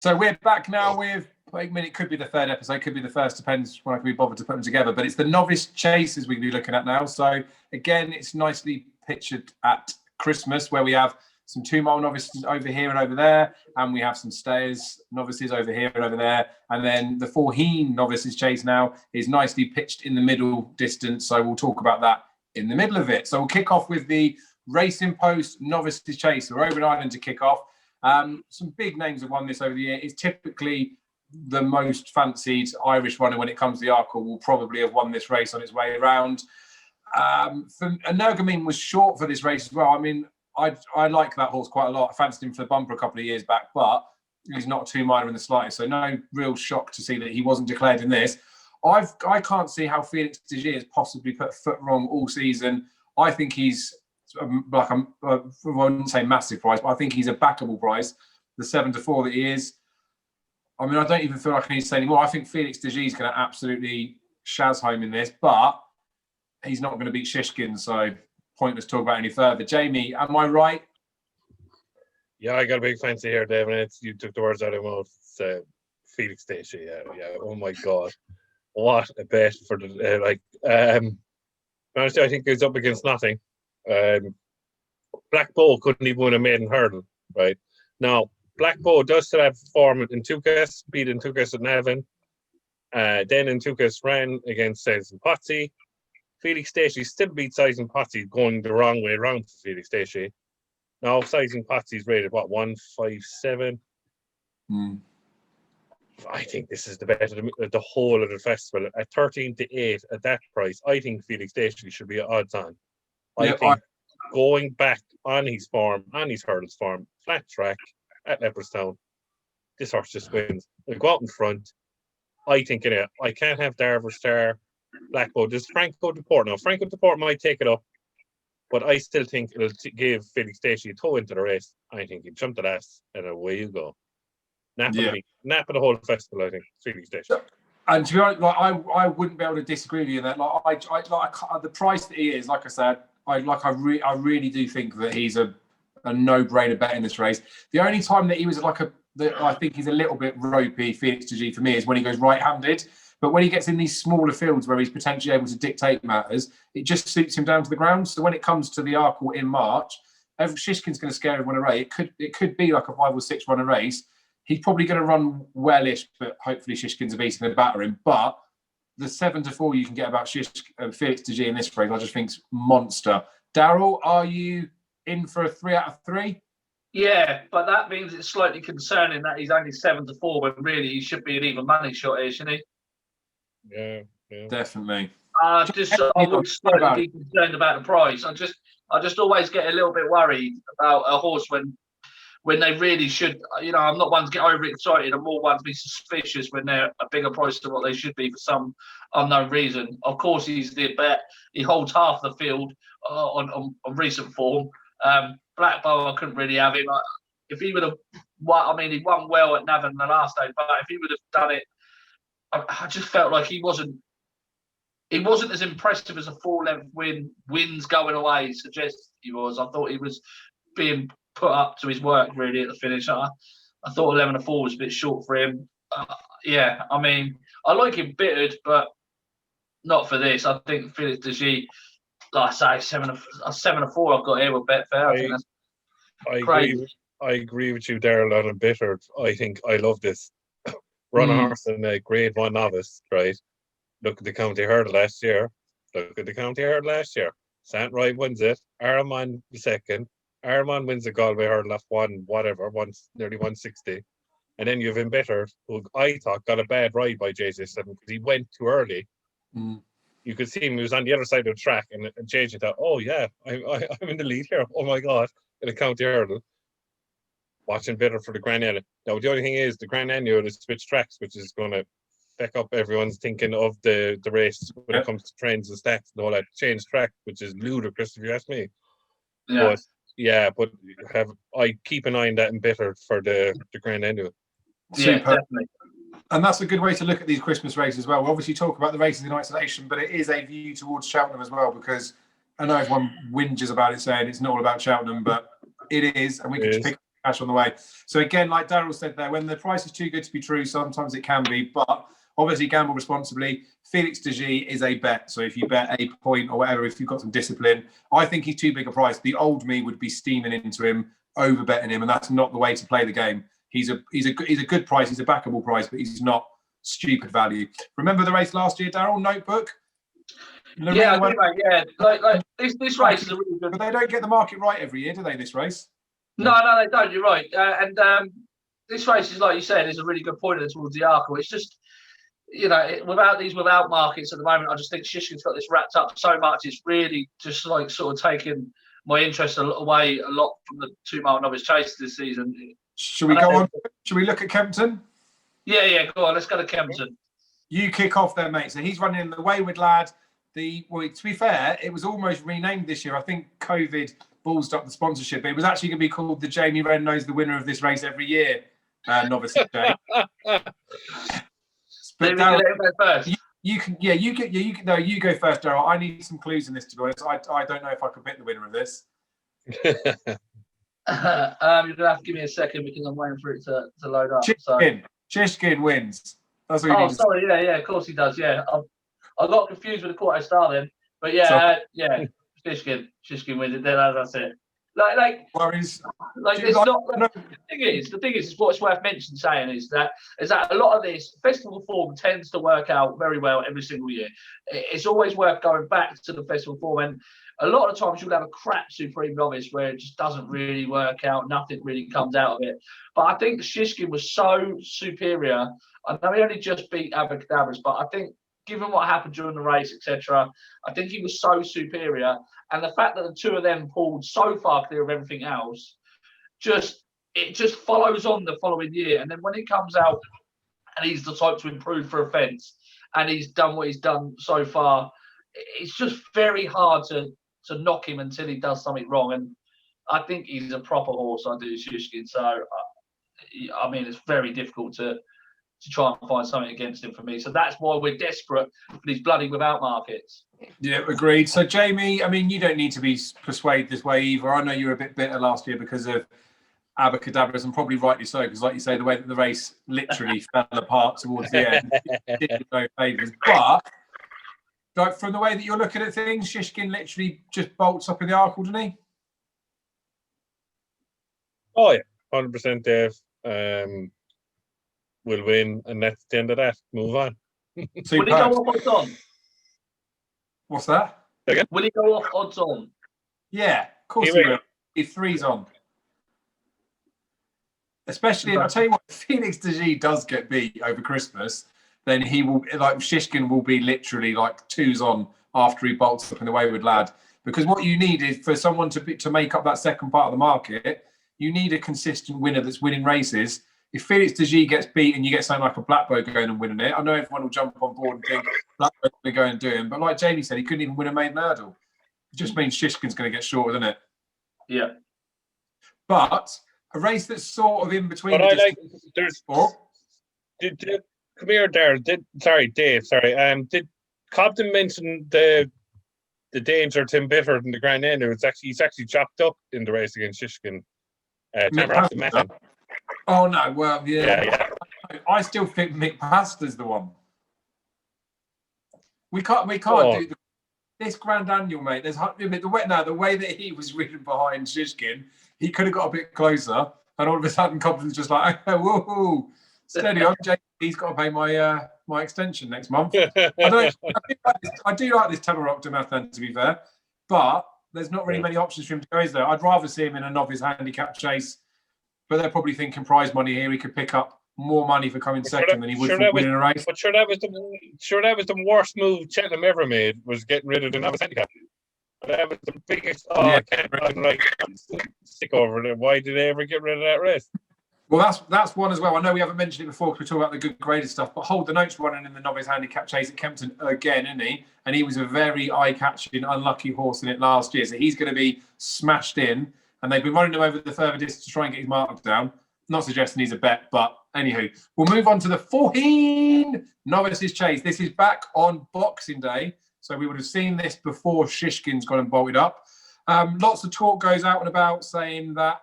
So we're back now with, I mean, it could be the third episode, could be the first, depends when I can be bothered to put them together, but it's the Novice Chases we can be looking at now. So again, it's nicely pictured at Christmas, where we have some 2 mile novices over here and over there, and we have some stayers novices over here and over there, and then the Forheen Novices Chase now is nicely pitched in the middle distance, so we'll talk about that in the middle of it. So we'll kick off with the Racing Post Novices Chase. We're over in Ireland to kick off. Some big names have won this over the year. It's typically the most fancied Irish runner when it comes to the Arkle will probably have won this race on its way around. Energumene was short for this race as well. I mean, I like that horse quite a lot. I fancied him for the bumper a couple of years back, but he's not a 2-miler in the slightest. So no real shock to see that he wasn't declared in this. I can't see how Felix de Gier has possibly put a foot wrong all season. I think he's like I wouldn't say massive price, but I think he's a backable price. The 7-4 that he is. I mean, I don't even feel like I need to say anymore. I think Felix de Gier is going to absolutely shaz home in this, but he's not going to beat Shishkin, so pointless to talk about any further. Jamie, am I right? Yeah, I got a big fancy here, David. You took the words out of my mouth. Felix de Gier, yeah. Oh my God, what a bet for the honestly, I think he's up against nothing. Black Bow couldn't even win a maiden hurdle, right? Now, Black Bow does still have form in Tukas, beat in Tukas at Navan. Then in Tukas ran against Sizen Potsy. Felix de Gier still beat Sizen Potsy, going the wrong way around for Felix de Gier. Now, Sizen Potsy's rated, 157? I think this is the bet of the whole of the festival. At 13-8 at that price, I think Felix de Gier should be odds on. I think going back on his form, on his hurdles form, flat track at Leopardstown, this horse just wins. He'll go out in front. I think I can't have Darver Star, Black Bow. There's Franco Deport now. Franco Deport might take it up, but I still think it'll give Felix de Gier a toe into the race. I think he'll jump the last, and away you go. Nap of the whole festival, I think. Felix de Gier. And to be honest, I wouldn't be able to disagree with you that. The price that he is, like I said, I really do think that he's a no-brainer bet in this race. The only time that he was I think he's a little bit ropey, Felix de Gier, for me, is when he goes right-handed. But when he gets in these smaller fields where he's potentially able to dictate matters, it just suits him down to the ground. So when it comes to the Arkle in March, Shishkin's going to scare everyone away. It could be like a 5 or 6 runner race. He's probably going to run wellish, but hopefully Shishkin's a beast and batter him. But the 7-4 you can get about Felix de Gier in this race, I just think is monster. Daryl, are you in for a 3 out of 3? Yeah, but that means it's slightly concerning that he's only 7-4 when really he should be an even money shot here, shouldn't he? Yeah. Definitely. I would slightly be concerned about the price. I just always get a little bit worried about a horse when they really should. I'm not one to get overexcited. I'm more one to be suspicious when they're a bigger price than what they should be for some unknown reason. Of course, he's the bet. He holds half the field on recent form. Black Bow, I couldn't really have him. If he would have, he won well at Navan the last day, but if he would have done it, I just felt like he wasn't as impressive as a 4-length wins going away suggests he was. I thought he was being put up to his work really at the finish. I thought 11-4 was a bit short for him. I like him bittered, but not for this. I think Felix de Gier, like I say, 7-4 I've got here with Betfair. I think that's crazy. I agree with you, Daryl, on embittered. I think I love this. Run a horse in a Grade 1 novice, right? Look at the County Hurdle last year. Sant Roy wins it. Araman the second. Araman wins the Galway Hurdle off nearly 160. And then you've embittered, who I thought got a bad ride by JJ7 because he went too early. You could see him, he was on the other side of the track, and JJ thought, oh yeah, I'm in the lead here. Oh my God, in a County Hurdle. Watching better for the Grand Annual. Now, the only thing is, the Grand Annual is switch tracks, which is going to feck up everyone's thinking of the race when it comes to trains and stats and all that. Change track, which is ludicrous if you ask me. But I keep an eye on that embittered for the Grand Annual. Yeah, definitely. And that's a good way to look at these Christmas races as well. We obviously talk about the races in isolation, but it is a view towards Cheltenham as well, because I know everyone whinges about it saying it's not all about Cheltenham, but it is, and we can pick cash on the way. So again, like Daryl said there, when the price is too good to be true, sometimes it can be, but obviously gamble responsibly. Felix de Gea is a bet. So if you bet a point or whatever, if you've got some discipline, I think he's too big a price. The old me would be steaming into him, over betting him, and that's not the way to play the game. He's a good price. He's a backable price, but he's not stupid value. Remember the race last year, Daryl? Notebook. Yeah, I do, mate. Yeah, like this race is a really good. But they don't get the market right every year, do they? This race? No, they don't. You're right. And this race is, like you said, is a really good pointer towards the Arkle. It's just, without markets at the moment, I just think Shishkin's got this wrapped up so much. It's really just like sort of taking my interest away a lot from the 2 mile novice chase this season. Should we go on? Should we look at Kempton? Yeah, go on. Let's go to Kempton. You kick off there, mate. So he's running in the Wayward Lad. To be fair, it was almost renamed this year. I think COVID ballsed up the sponsorship. It was actually going to be called the Jamie Wren knows the winner of this race every year. Novice Jay. But Daryl, first. You go first, Daryl. I need some clues in this, to be honest. I don't know if I could pick the winner of this. You're gonna have to give me a second because I'm waiting for it to load up. Shishkin wins. That's what you need. Sorry, yeah, of course he does. Yeah, I got confused with the quarter star then, but yeah, Shishkin wins it. Then that's it. Worries. It's not. The thing is, what's worth saying is that a lot of this festival form tends to work out very well every single year. It's always worth going back to the festival form, and a lot of times you'll have a crap Supreme Novice where it just doesn't really work out. Nothing really comes out of it. But I think Shishkin was so superior. I know he only just beat Abacadabras, but I think, given what happened during the race, etc., I think he was so superior. And the fact that the two of them pulled so far clear of everything else, it just follows on the following year. And then when it comes out and he's the type to improve for a fence and he's done what he's done so far, it's just very hard to knock him until he does something wrong. And I think he's a proper horse, I do, Shishkin. So, I mean, it's very difficult to try and find something against him for me. So that's why we're desperate for these bloody without markets. Yeah, agreed. So, Jamie, I mean, you don't need to be persuaded this way either. I know you were a bit bitter last year because of Abacadabras, and probably rightly so, because like you say, the way that the race literally fell apart towards the end, did no favours. But like, from the way that you're looking at things, Shishkin literally just bolts up in the Arkle, doesn't he? Oh, yeah, 100% Dave. Will win, and that's the end of that. Move on. Will he go off odds on? What's that? Again? Will he go off odds on? Yeah, of course he will. If 3's on. Especially, I'll tell you what, if Felix de Gea does get beat over Christmas, then he will, Shishkin will be literally 2's on after he bolts up in the Wayward Lad. Because what you need is for someone to make up that second part of the market, you need a consistent winner that's winning races. If Felix de Gea gets beat and you get something like a Blackbow going and winning it, I know everyone will jump on board and think Blackbow's going to go and do him. But like Jamie said, he couldn't even win a maiden hurdle. It just means Shishkin's going to get shorter, doesn't it? Yeah. But a race that's sort of in between. But come here, Darryl. Dave. Did Cobden mention the danger Tim Bitter in the Grand End? He's actually chopped up in the race against Shishkin. Oh no! Well, yeah. I still think Mick Paster's the one. We can't do this Grand Annual, mate. There's the way that he was ridden behind Shishkin, he could have got a bit closer, and all of a sudden, Cobden's just like, whoa, steady on, Jake. He's got to pay my extension next month. I do like this Tamarok Damathan, to be fair, but there's not really many options for him to go, is there? I'd rather see him in a novice handicap chase. But they're probably thinking prize money here. He could pick up more money for coming second than he would for winning a race. But that was the worst move Cheltenham ever made, was getting rid of the novice handicap. That was the biggest. I'm sick over it. Why did they ever get rid of that race? Well, that's one as well. I know we haven't mentioned it before because we talk about the good graded stuff, but Hold the Notes running in the novice handicap chase at Kempton again, isn't he? And he was a very eye-catching, unlucky horse in it last year. So he's going to be smashed in. And they've been running him over the further distance to try and get his mark down. Not suggesting he's a bet, but anywho. We'll move on to the 14 Novices Chase. This is back on Boxing Day. So we would have seen this before Shishkin's gone and bolted up. Lots of talk goes out and about saying that.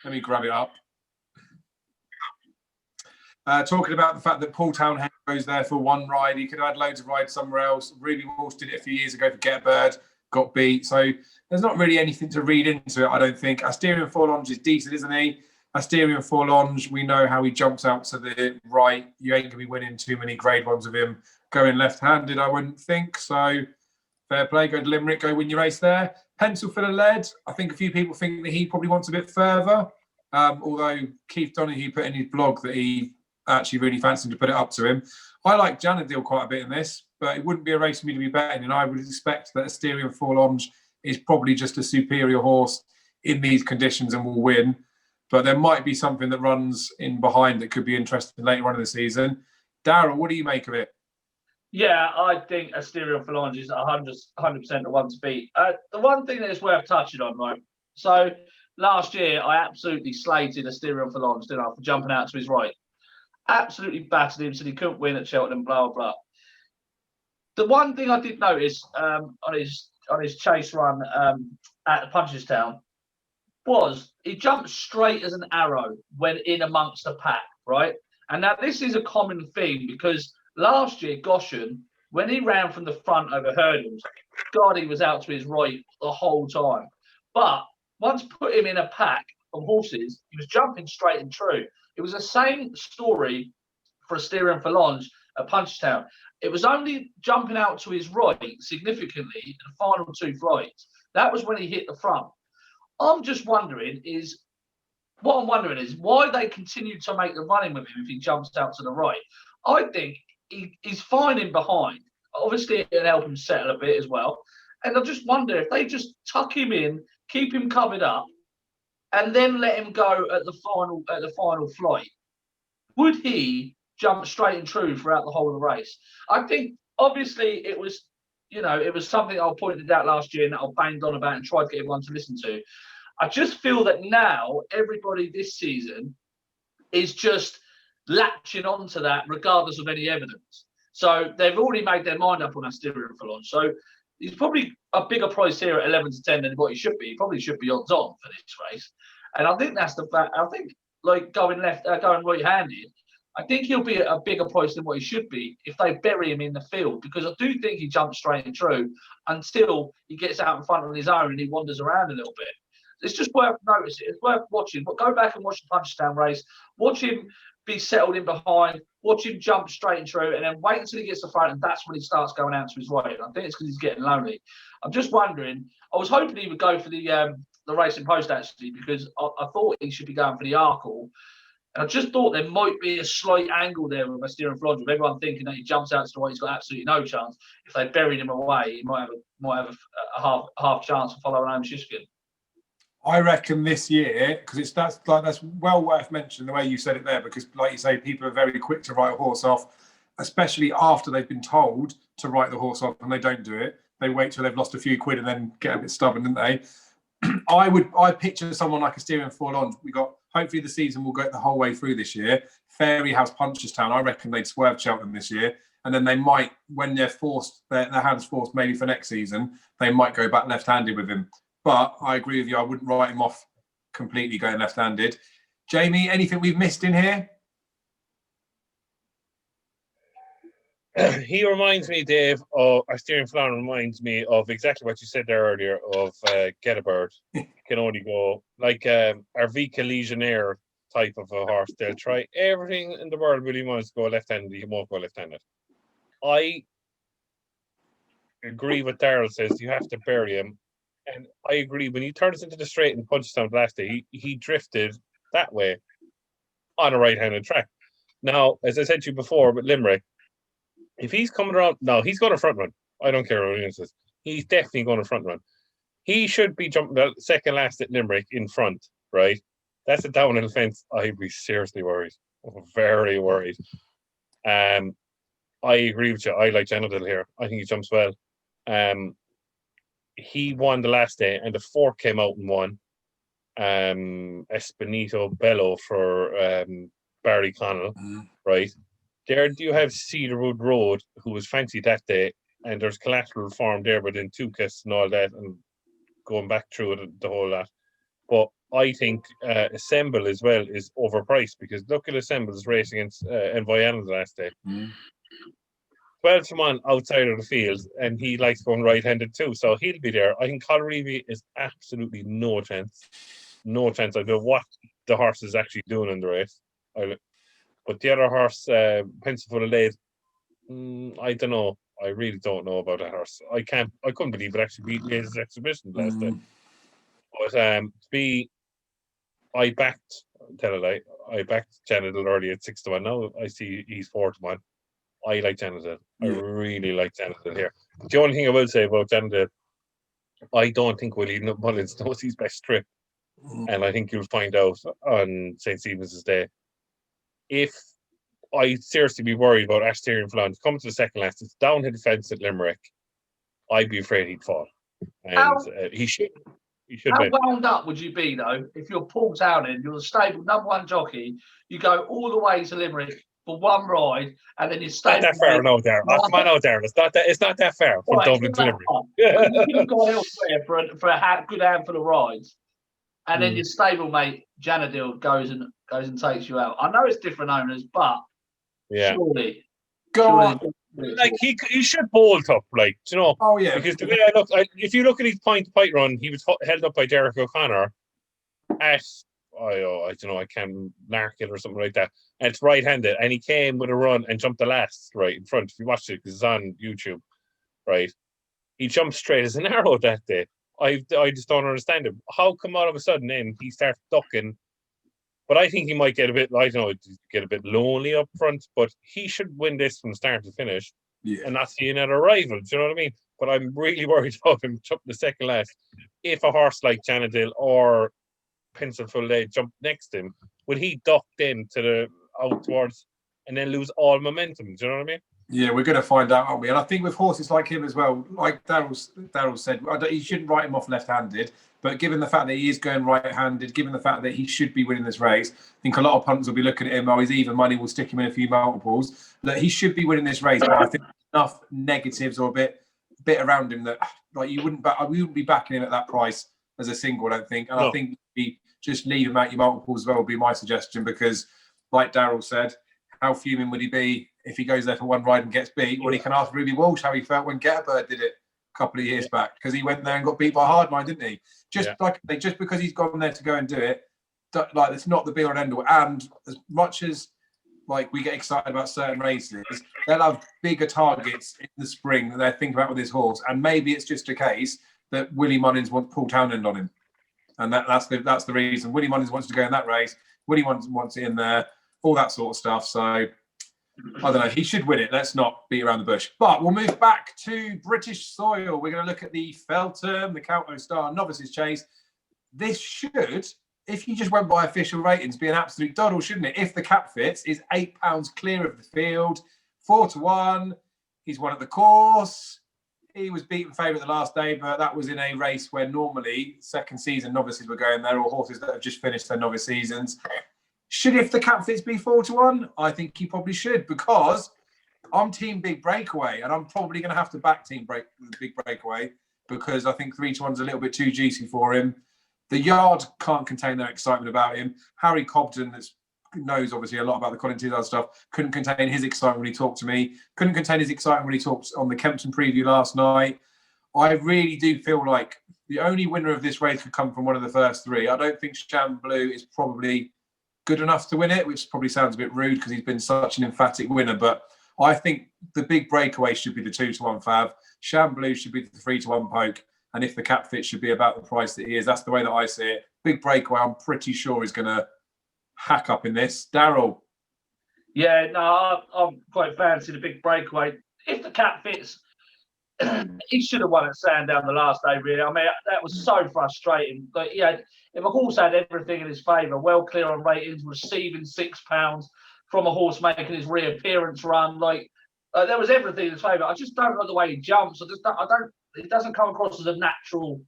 Let me grab it up. Talking about the fact that Paul Townend goes there for one ride. He could have had loads of rides somewhere else. Ruby Walsh did it a few years ago for Get a Bird, got beat. So there's not really anything to read into it, I don't think. Asterion Forlonge is decent, isn't he? Asterion Forlonge, we know how he jumps out to the right. You ain't going to be winning too many grade ones of him going left-handed, I wouldn't think. So fair play, go to Limerick, go win your race there. Pencil for the lead. I think a few people think that he probably wants a bit further. Although Keith Donahue put in his blog that he actually really fancied to put it up to him. I like Janadil quite a bit in this, but it wouldn't be a race for me to be betting, and I would expect that Asterion Forlonge is probably just a superior horse in these conditions and will win. But there might be something that runs in behind that could be interesting later on in the season. Darryl, what do you make of it? Yeah, I think Asterion Forlonge is 100% the one to beat. The one thing that is worth touching on, right? So last year, I absolutely slated Asterion Forlonge, didn't I, for jumping out to his right. Absolutely battered him, said he couldn't win at Cheltenham, blah, blah, blah. The one thing I did notice on his chase run at Punchestown was he jumped straight as an arrow when in amongst the pack, right? And now this is a common thing because last year, Goshen, when he ran from the front over hurdles, God, he was out to his right the whole time. But once put him in a pack of horses, he was jumping straight and true. It was the same story for Asterion Forlonge at Punchestown. It was only jumping out to his right significantly in the final two flights. That was when he hit the front. I'm wondering why they continue to make the running with him if he jumps out to the right. I think he's fine in behind. Obviously, it'll help him settle a bit as well. And I just wonder if they just tuck him in, keep him covered up, and then let him go at the final flight. Would he jump straight and true throughout the whole of the race? I think obviously it was something I pointed out last year and that I banged on about and tried to get everyone to listen to. I just feel that now everybody this season is just latching onto that regardless of any evidence. So they've already made their mind up on Asterion Forlonge. So he's probably a bigger price here at 11 to 10 than what he should be. He probably should be odds on for this race. And I think that's the fact. I think like going right-handed, I think he'll be a bigger price than what he should be if they bury him in the field, because I do think he jumps straight and true until he gets out in front on his own and he wanders around a little bit. It's just worth noticing. It's worth watching. But go back and watch the Punchestown race. Watch him be settled in behind. Watch him jump straight and true, and then wait until he gets the front, and that's when he starts going out to his right. And I think it's because he's getting lonely. I'm just wondering. I was hoping he would go for the Racing Post actually, because I thought he should be going for the Arkle. And I just thought there might be a slight angle there with Asterion Forlonge, with everyone thinking that he jumps out to the right, he's got absolutely no chance. If they buried him away, he might have a half chance of following home Shishkin. I reckon this year, because that's well worth mentioning the way you said it there, because like you say, people are very quick to write a horse off, especially after they've been told to write the horse off and they don't do it. They wait till they've lost a few quid and then get a bit stubborn, don't they? I picture someone like Asterion Forlonge. Hopefully the season will go the whole way through this year. Fairy House Punchestown, I reckon they'd swerve Cheltenham this year. And then they might, when they're forced, their hands forced maybe for next season, they might go back left-handed with him. But I agree with you. I wouldn't write him off completely going left-handed. Jamie, anything we've missed in here? He reminds me, Dave, Asterion Forlonge reminds me of exactly what you said there earlier of Get a Bird. Can only go like Arvika Legionnaire type of a horse. They'll try everything in the world, but he wants to go left-handed. He won't go left-handed. I agree with Darryl says. You have to bury him. And I agree, when he turned us into the straight and Punchestown last day, he drifted that way on a right-handed track. Now, as I said to you before, with Limerick, if he's coming around, no, he's going to front run. I don't care what anyone says. He's definitely going to front run. He should be jumping the second last at Limerick in front, right? That's a downhill fence. I'd be seriously worried. Very worried. I agree with you. I like Janadil here. I think he jumps well. He won the last day, and the fourth came out and won. Espinito Bello for Barry Connell, right? There you have Cedarwood Road, who was fancied that day. and there's collateral formed there within Tukas and all that, and going back through it, the whole lot. But I think Assemble as well is overpriced, because look at Assemble's race against Envoyana the last day. 12 to 1 outside of the field, and he likes going right-handed too, so he'll be there. I think Colreevy is absolutely no chance. No chance. I don't know what the horse is actually doing in the race. But the other horse, Pencilful of Lead, I don't know. I really don't know about that horse. I couldn't believe it actually beat Maze's exhibition last time. But I backed Janadil early at 6 to 1. Now I see he's 4 to 1. I like Janadil. I really like Janadil here. The only thing I will say about Janadil, I don't think Willie Mullins knows his best trip. And I think you'll find out on St. Stephen's Day. If I seriously be worried about Asterion Flan, come to the second last, it's downhill fence at Limerick, I'd be afraid he'd fall. And he should. How wound up would you be, though, if you're Paul Townend, you're the stable #1 jockey, you go all the way to Limerick for one ride, and then you stay. Not that far, no, Darren. Come on, no, Darren. It's not that far from Dublin to Limerick. You could have gone elsewhere for a good handful of rides, and then your stablemate Janadil goes and takes you out. I know it's different owners, but surely, like he should bolt up, like, you know. Oh yeah. Because the way I look, if you look at his point to fight run, he was held up by Derek O'Connor at I don't know, I can mark it or something like that. And it's right-handed, and he came with a run and jumped the last right in front. If you watch it, because it's on YouTube, right? He jumped straight as an arrow that day. I just don't understand him. How come all of a sudden then he starts ducking? But I think he might get a bit, I don't know, get a bit lonely up front. But he should win this from start to finish, and not see another rival. Do you know what I mean? But I'm really worried about him jumping the second last. If a horse like Janadil or Pencilful Lead jump next to him, will he duck then to the out towards and then lose all momentum? Do you know what I mean? Yeah, we're going to find out, aren't we? And I think with horses like him as well, like Daryl said, he shouldn't write him off left-handed. But given the fact that he is going right-handed, given the fact that he should be winning this race, I think a lot of punters will be looking at him. Oh, he's even money. We'll stick him in a few multiples. That he should be winning this race. But I think enough negatives or a bit around him that like we wouldn't be backing him at that price as a single. I don't think. And I think just leave him out your multiples as well would be my suggestion, because, like Daryl said, how fuming would he be if he goes there for one ride and gets beat? Well, he can ask Ruby Walsh how he felt when Getabird did it a couple of years back, because he went there and got beat by Hardline, didn't he? Just because he's gone there to go and do it, like it's not the be all and end all. And as much as like we get excited about certain races, they'll have bigger targets in the spring that they're thinking about with this horse, and maybe it's just a case that Willie Mullins wants Paul Townend on him. And that's the reason. Willie Mullins wants to go in that race. Willie wants it in there, all that sort of stuff. So, I don't know. He should win it. Let's not beat around the bush. But we'll move back to British soil. We're going to look at the Feltham, the Calto Star Novices Chase. This should, if you just went by official ratings, be an absolute doddle, shouldn't it? If the cap fits, is £8 clear of the field, 4 to 1. He's won at the course. He was beaten favourite the last day, but that was in a race where normally second season novices were going there, or horses that have just finished their novice seasons. Should, if the cap fits, be 4 to 1? I think he probably should, because I'm team Big Breakaway, and I'm probably going to have to back Big Breakaway, because I think 3 to 1's a little bit too juicy for him. The yard can't contain their excitement about him. Harry Cobden, that knows obviously a lot about the Colin Tizard stuff, couldn't contain his excitement when he talked to me. Couldn't contain his excitement when he talked on the Kempton preview last night. I really do feel like the only winner of this race could come from one of the first 3. I don't think Chamblou is probably good enough to win it, which probably sounds a bit rude because he's been such an emphatic winner. But I think the Big Breakaway should be the 2 to 1 Fav. Chamblou should be the 3 to 1 Poke. And if the cap fit, should be about the price that he is. That's the way that I see it. Big Breakaway, I'm pretty sure is going to hack up in this. Daryl. Yeah, no, I'm quite fancy the Big Breakaway. If the cap fits, he should have won at Sandown the last day, really. I mean, that was so frustrating. But yeah, if a horse had everything in his favour, well clear on ratings, receiving £6 from a horse making his reappearance run, there was everything in his favour. I just don't like the way he jumps. It doesn't come across as a natural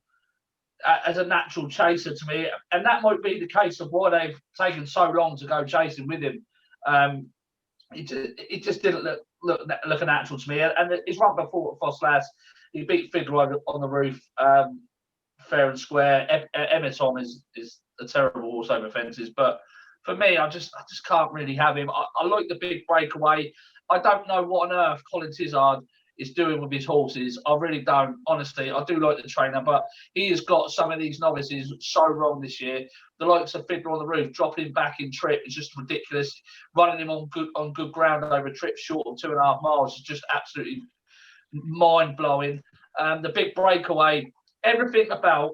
chaser to me, and that might be the case of why they've taken so long to go chasing with him. It just didn't look look a natural to me. And his run before at Foss he beat Fiddler on the roof, fair and square. Emerton is a terrible horse over fences, but for me, I just can't really have him. I like the big breakaway. I don't know what on earth Colin Tizard is doing with his horses. I really don't. Honestly, I do like the trainer, but he has got some of these novices so wrong this year. The likes of Fiddler on the Roof, dropping him back in trip is just ridiculous. Running him on good ground over a trip short of 2.5 miles is just absolutely mind-blowing. The big breakaway, everything about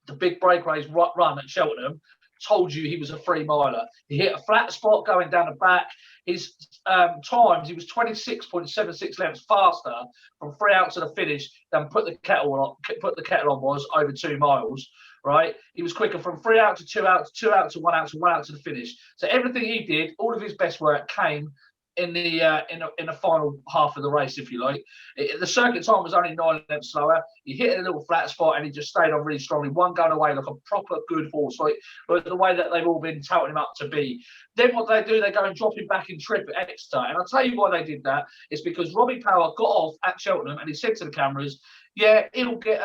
the big breakaway's run at Cheltenham told you he was a 3-miler. He hit a flat spot going down the back. His times, he was 26.76 lengths faster from 3 out to the finish than put the kettle on was over 2 miles. Right, he was quicker from 3 out to 2 out to 2 out to 1 out to 1 out to the finish. So everything he did, all of his best work came in the final half of the race, if you like. The circuit time was only 9 lengths slower. He hit a little flat spot and he just stayed on really strongly. One going away like a proper good horse, like the way that they've all been touting him up to be. Then what they do, they go and drop him back in trip at Exeter. And I'll tell you why they did that. It's because Robbie Power got off at Cheltenham and he said to the cameras, yeah, he'll get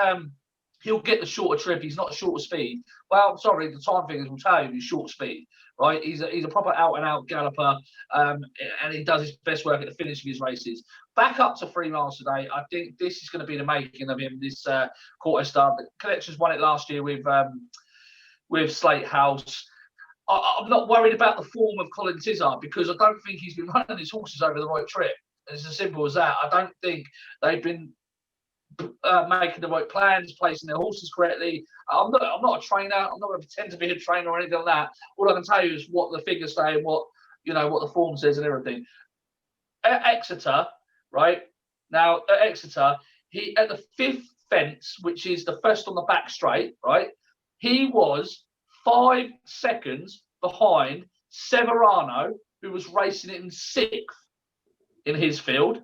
the shorter trip. He's not short of speed. Well, sorry, the time figures will tell you he's short speed, right? He's a proper out-and-out galloper, and he does his best work at the finish of his races. Back up to 3 miles today. I think this is going to be the making of him, this quarter star. The Collections won it last year with Slate House. I'm not worried about the form of Colin Tizard because I don't think he's been running his horses over the right trip. It's as simple as that. I don't think they've been making the right plans, placing their horses correctly. I'm not a trainer. I'm not going to pretend to be a trainer or anything like that. All I can tell you is what the figures say and what the form says and everything. At Exeter, right now, at Exeter, he at the 5th fence, which is the first on the back straight, right? He was 5 seconds behind Severano, who was racing in 6th in his field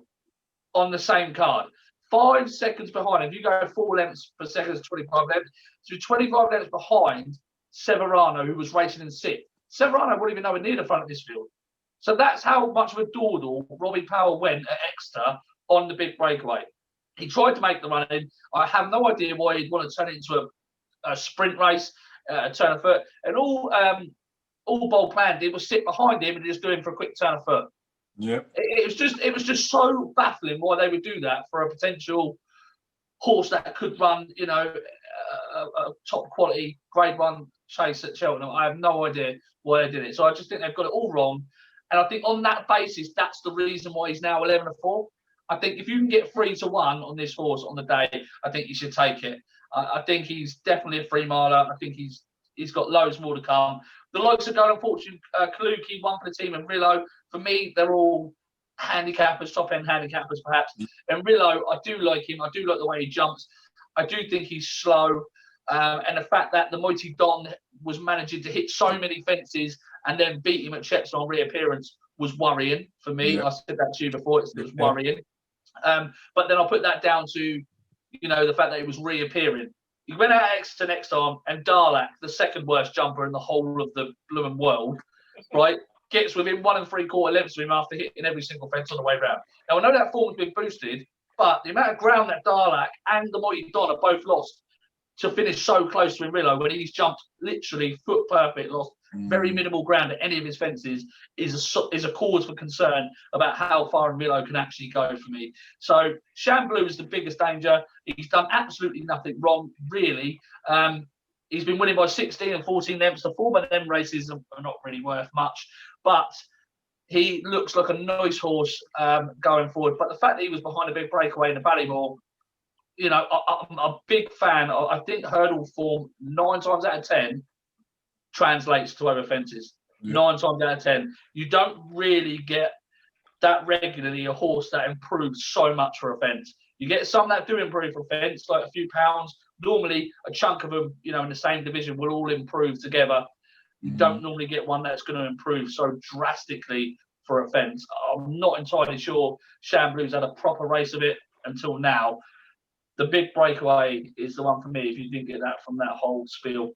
on the same card. 5 seconds behind. If you go 4 lengths per second, it's 25 lengths. So 25 lengths behind Severano, who was racing in 6th. Severano wasn't even nowhere near the front of this field. So that's how much of a dawdle Robbie Powell went at Exeter on the big breakaway. He tried to make the run in. I have no idea why he'd want to turn it into a sprint race, turn of foot. And all Bold Plan did was sit behind him and just do him for a quick turn of foot. Yeah, it was just so baffling why they would do that for a potential horse that could run, a top quality Grade 1 chase at Cheltenham. I have no idea why they did it. So I just think they've got it all wrong. And I think on that basis, that's the reason why he's now 11-4. I think if you can get 3-1 on this horse on the day, I think you should take it. I think he's definitely a 3-miler. I think he's got loads more to come. The likes of Golden Fortune, Kaluki, one for the team, and Rillo, for me, they're all handicappers, top-end handicappers, perhaps. And Rillo, I do like him. I do like the way he jumps. I do think he's slow. And the fact that the Mighty Don was managing to hit so many fences and then beat him at Cheltenham on reappearance was worrying for me. Yeah. I said that to you before. It was worrying. But then I'll put that down to, the fact that he was reappearing. He went out at Exeter next time, and Darlak, the second worst jumper in the whole of the blooming world, right, gets within 1 3/4 lengths of him after hitting every single fence on the way round. Now, I know that form's been boosted, but the amount of ground that Darlak and the Mighty Don have both lost to finish so close to Rillo when he's jumped literally foot perfect, lost very minimal ground at any of his fences is a cause for concern about how far Rillo can actually go for me. So Shamblu is the biggest danger. He's done absolutely nothing wrong, really. He's been winning by 16 and 14 lengths. The form of them races are not really worth much, but he looks like a nice horse going forward. But the fact that he was behind a big breakaway in the Ballymore, I'm a big fan. I think hurdle form 9 times out of 10 translates to over fences. 9 times out of 10. You don't really get that regularly a horse that improves so much for a fence. You get some that do improve for a fence, like a few pounds. Normally, a chunk of them, in the same division will all improve together. You don't normally get one that's going to improve so drastically for a fence. I'm not entirely sure Shamblu's had a proper race of it until now. The big breakaway is the one for me if you didn't get that from that whole spiel.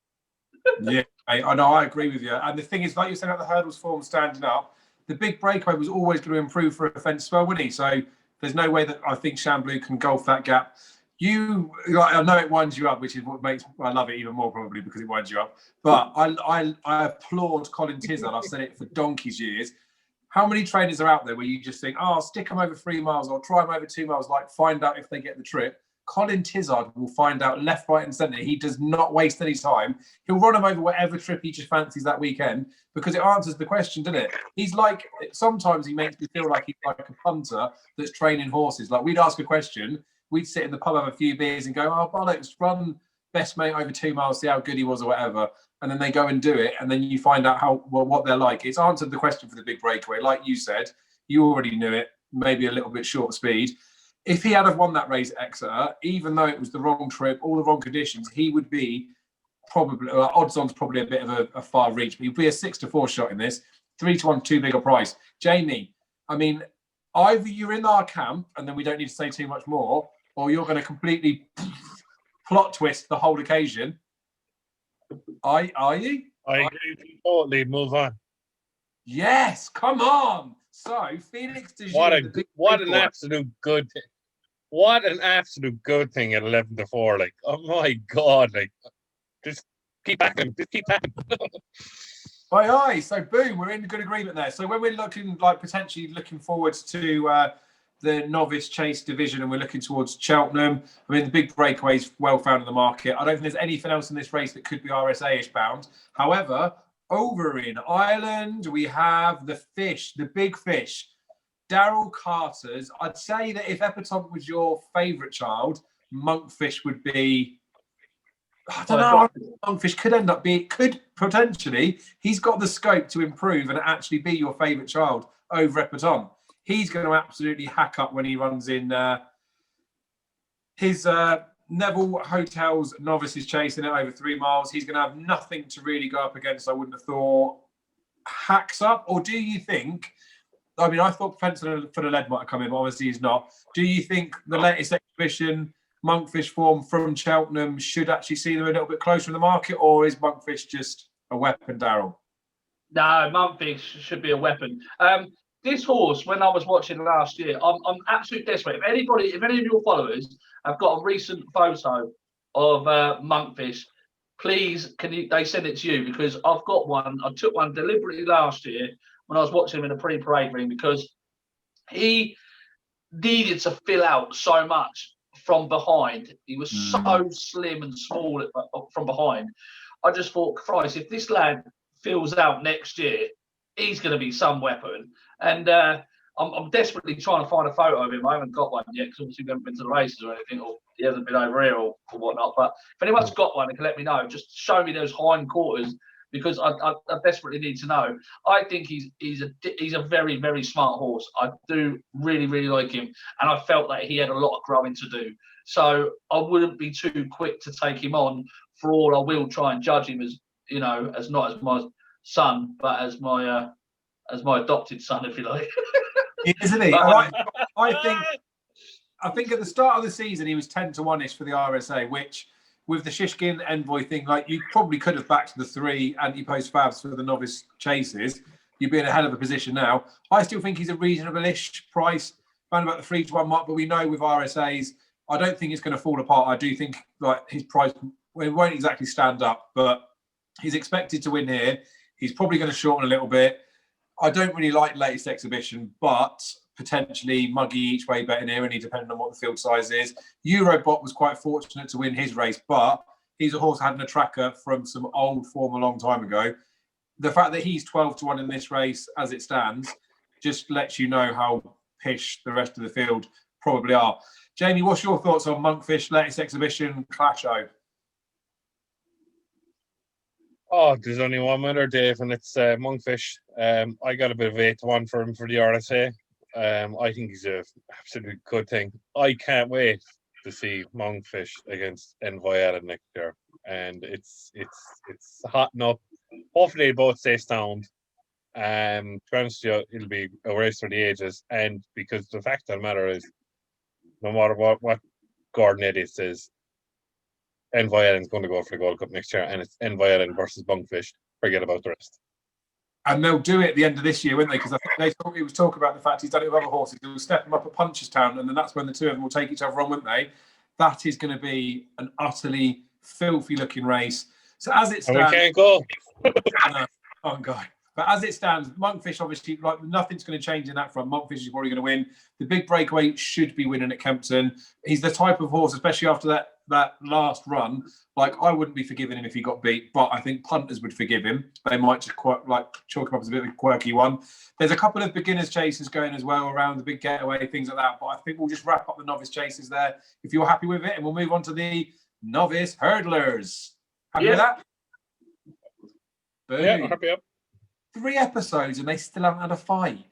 Yeah, I know. I agree with you. And the thing is, like you said about the hurdles form standing up, the big breakaway was always going to improve for a fence spell, wouldn't he? So there's no way that I think Shamblu can golf that gap. I know it winds you up, which is what makes I love it even more probably because it winds you up. But I applaud Colin Tizard. I've said it for donkey's years. How many trainers are out there where you just think, oh, stick them over 3 miles or try them over 2 miles, like find out if they get the trip? Colin Tizard will find out left, right, and centre. He does not waste any time. He'll run them over whatever trip he just fancies that weekend because it answers the question, doesn't it? He's like, sometimes he makes me feel like he's like a punter that's training horses. Like we'd ask a question, we'd sit in the pub, have a few beers and go, oh, bollocks, run best mate over 2 miles, see how good he was or whatever. And then they go and do it. And then you find out what they're like. It's answered the question for the big breakaway. Like you said, you already knew it, maybe a little bit short speed. If he had have won that race at Exeter, even though it was the wrong trip, all the wrong conditions, he would be probably, odds on's probably a bit of a far reach, but he'd be a 6-4 shot in this. 3-1, too big a price. Jamie, I mean, either you're in our camp and then we don't need to say too much more, or you're going to completely plot twist the whole occasion. Are you? I agree. Totally move on. Yes, come on. So Felix de Gilles, what an absolute good thing. What an absolute good thing at 11-4. Like, oh my God, like just keep backing. Aye. So boom, we're in good agreement there. So when we're looking like potentially looking forward to the novice chase division and we're looking towards Cheltenham, I mean the big breakaway's well found in the market. I don't think there's anything else in this race that could be RSA-ish bound. However, over in Ireland, we have the big fish, Daryl Carter's. I'd say that if Epatante was your favourite child, Monkfish would be. I don't know. Monkfish could potentially. He's got the scope to improve and actually be your favourite child over Epatante. He's going to absolutely hack up when he runs in his Neville Hotel's novice is chasing it over 3 miles. He's going to have nothing to really go up against, I wouldn't have thought. Hacks up? Or do you think, I mean, I thought Fencer for the lead might have come in, but obviously he's not. Do you think the latest exhibition, Monkfish form from Cheltenham, should actually see them a little bit closer in the market, or is Monkfish just a weapon, Daryl? No, Monkfish should be a weapon. This horse, when I was watching last year, I'm absolutely desperate. If any of your followers have got a recent photo of Monkfish, please they send it to you because I've got one. I took one deliberately last year when I was watching him in a pre-parade ring because he needed to fill out so much from behind. He was so slim and small from behind. I just thought, Christ, if this lad fills out next year, he's going to be some weapon. And I'm desperately trying to find a photo of him. I haven't got one yet because obviously we haven't been to the races or anything, or he hasn't been over here or whatnot. But if anyone's got one, they can let me know. Just show me those hindquarters because I desperately need to know. I think he's a very, very smart horse. I do really, really like him. And I felt that he had a lot of growing to do. So I wouldn't be too quick to take him on. For all, I will try and judge him as, you know, as not as my son, but as my adopted son, if you like. Isn't he? I think at the start of the season he was 10-1-ish for the RSA, which with the Shishkin Envoy thing, like you probably could have backed the 3 anti-post fabs for the novice chases. You'd be in a hell of a position now. I still think he's a reasonable-ish price, around about the 3-1 mark. But we know with RSAs, I don't think it's going to fall apart. I do think like his price it won't exactly stand up, but he's expected to win here. He's probably going to shorten a little bit. I don't really like latest exhibition, but potentially muggy each way betting here, and he depending on what the field size is. Eurobot was quite fortunate to win his race, but he's a horse had a tracker from some old form a long time ago. The fact that he's 12-1 in this race as it stands just lets you know how pish the rest of the field probably are. Jamie, what's your thoughts on Monkfish latest exhibition Clasho? Oh, there's only one winner, Dave, and it's Monkfish. I got a bit of 8-1 for him for the RSA. I think he's an absolute good thing. I can't wait to see Monkfish against Envoy next year, and it's hotting up. Hopefully, they both stay sound. To be honest with you, it'll be a race for the ages, and because the fact of the matter is, no matter what Gordon Eddy says, Envoy is going to go for the Gold Cup next year, and it's Envoy versus Monkfish. Forget about the rest. And they'll do it at the end of this year, won't they? Because I think he was talking about the fact he's done it with other horses. He'll step them up at Punchestown, and then that's when the two of them will take each other on, won't they? That is going to be an utterly filthy-looking race. So as it stands, and we can't go. no, oh God. But as it stands, Monkfish obviously, like, nothing's going to change in that front. Monkfish is probably going to win. The big breakaway should be winning at Kempton. He's the type of horse, especially after that last run. Like, I wouldn't be forgiving him if he got beat, but I think punters would forgive him. They might just chalk him up as a bit of a quirky one. There's a couple of beginners chases going as well around the big getaway, things like that. But I think we'll just wrap up the novice chases there if you're happy with it, and we'll move on to the novice hurdlers. Happy with that? Boom. Yeah, happy up. 3 episodes and they still haven't had a fight.